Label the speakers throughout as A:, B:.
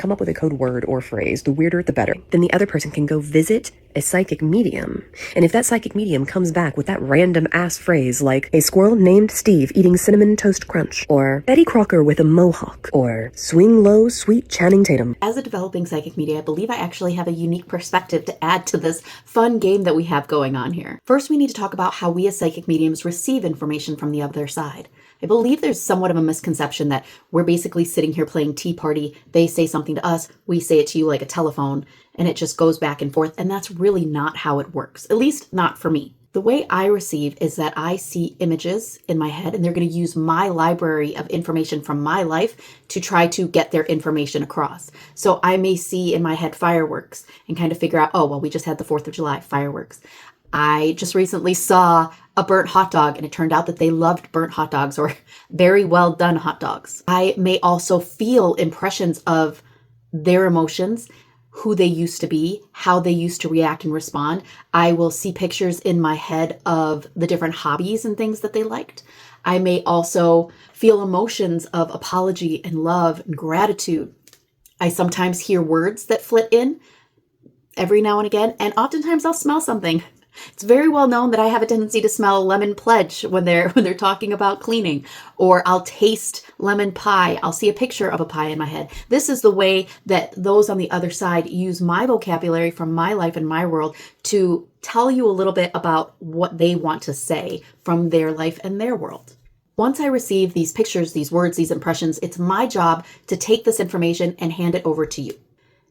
A: come up with a code word or phrase, the weirder the better. Then the other person can go visit a psychic medium. And if that psychic medium comes back with that random ass phrase like a squirrel named Steve eating cinnamon toast crunch, or Betty Crocker with a mohawk, or swing low, sweet Channing Tatum.
B: As a developing psychic media, I believe I actually have a unique perspective to add to this fun game that we have going on here. First, we need to talk about how we as psychic mediums receive information from the other side. I believe there's somewhat of a misconception that we're basically sitting here playing tea party. They say something to us, we say it to you like a telephone, and it just goes back and forth. And that's really not how it works, at least not for me. The way I receive is that I see images in my head, and they're going to use my library of information from my life to try to get their information across. So I may see in my head fireworks and kind of figure out, oh, well, we just had the 4th of July fireworks. I just recently saw a burnt hot dog, and it turned out that they loved burnt hot dogs, or very well done hot dogs. I may also feel impressions of their emotions, who they used to be, how they used to react and respond. I will see pictures in my head of the different hobbies and things that they liked. I may also feel emotions of apology and love and gratitude. I sometimes hear words that flit in every now and again, and oftentimes I'll smell something. It's very well known that I have a tendency to smell lemon pledge when they're talking about cleaning, or I'll taste lemon pie. I'll see a picture of a pie in my head. This is the way that those on the other side use my vocabulary from my life and my world to tell you a little bit about what they want to say from their life and their world. Once I receive these pictures, these words, these impressions, it's my job to take this information and hand it over to you,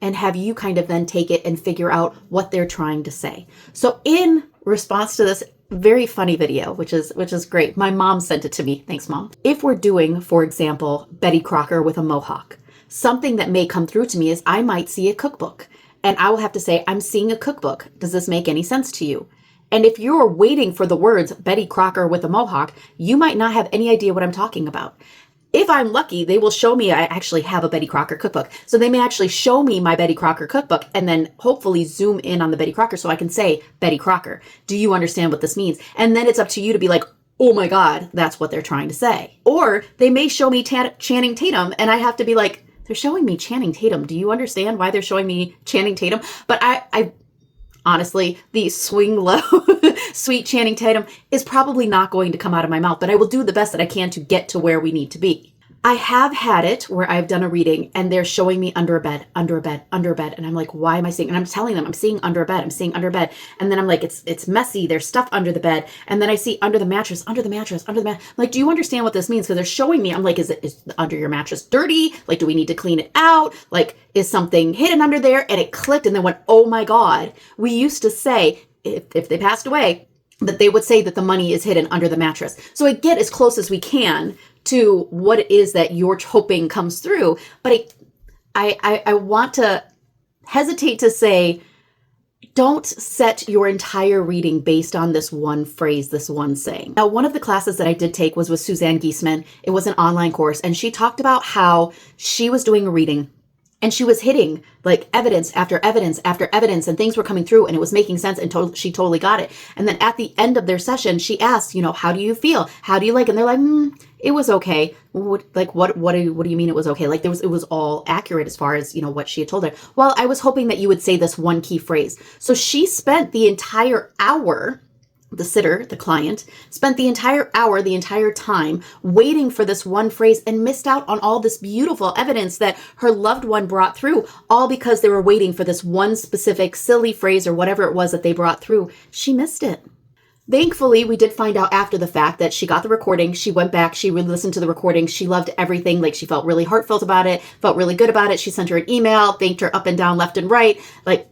B: and have you kind of then take it and figure out what they're trying to say. So in response to this very funny video, which is great, my mom sent it to me. Thanks, Mom. If we're doing, for example, Betty Crocker with a mohawk, something that may come through to me is I might see a cookbook, and I will have to say, I'm seeing a cookbook. Does this make any sense to you? And if you're waiting for the words Betty Crocker with a mohawk, you might not have any idea what I'm talking about. If I'm lucky, they will show me I actually have a Betty Crocker cookbook. So they may actually show me my Betty Crocker cookbook and then hopefully zoom in on the Betty Crocker so I can say, Betty Crocker, do you understand what this means? And then it's up to you to be like, oh my God, that's what they're trying to say. Or they may show me Channing Tatum, and I have to be like, they're showing me Channing Tatum. Do you understand why they're showing me Channing Tatum? But I honestly, the swing low, sweet Channing Tatum is probably not going to come out of my mouth, but I will do the best that I can to get to where we need to be. I have had it where I've done a reading and they're showing me under a bed, under a bed, under a bed. And I'm like, why am I seeing? And I'm telling them I'm seeing under a bed. I'm seeing under a bed. And then I'm like, it's messy. There's stuff under the bed. And then I see under the mattress, under the mattress, under the mattress. Like, do you understand what this means? Because they're showing me. I'm like, is under your mattress dirty? Like, do we need to clean it out? Like, is something hidden under there? And it clicked and then went, oh my God. We used to say, if they passed away, that they would say that the money is hidden under the mattress. So I get as close as we can to what it is that you're hoping comes through. But I want to hesitate to say, don't set your entire reading based on this one phrase, this one saying. Now, one of the classes that I did take was with Suzanne Giesemann. It was an online course, and she talked about how she was doing a reading and she was hitting like evidence after evidence after evidence, and things were coming through and it was making sense, and she totally got it. And then at the end of their session, she asked, how do you feel? How do you like? And they're like, it was okay. What do you mean it was okay? Like it was all accurate as far as, what she had told her. Well, I was hoping that you would say this one key phrase. So she spent the entire hour, the sitter, the client, spent the entire hour, the entire time waiting for this one phrase and missed out on all this beautiful evidence that her loved one brought through, all because they were waiting for this one specific silly phrase or whatever it was that they brought through. She missed it. Thankfully, we did find out after the fact that she got the recording. She went back, she re-listened to the recording. She loved everything. Like, she felt really heartfelt about it, felt really good about it. She sent her an email, thanked her up and down, left and right. Like,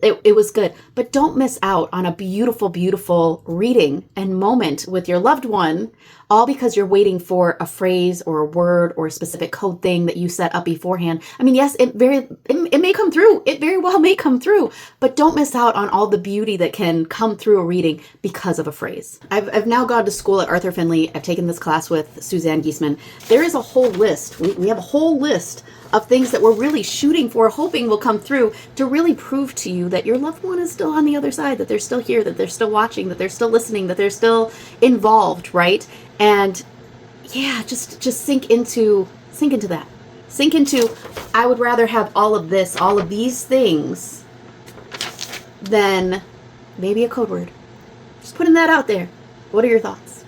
B: it was good. But don't miss out on a beautiful, beautiful reading and moment with your loved one, all because you're waiting for a phrase or a word or a specific code thing that you set up beforehand. I mean, yes, it may come through. It very well may come through, but don't miss out on all the beauty that can come through a reading because of a phrase. I've now gone to school at Arthur Findlay. I've taken this class with Suzanne Giesemann. There is a whole list. We have a whole list of things that we're really shooting for, hoping will come through to really prove to you that your loved one is still on the other side, that they're still here, that they're still watching, that they're still listening, that they're still involved, right? And yeah, just sink into that. Sink into, I would rather have all of this, all of these things, than maybe a code word. Just putting that out there. What are your thoughts?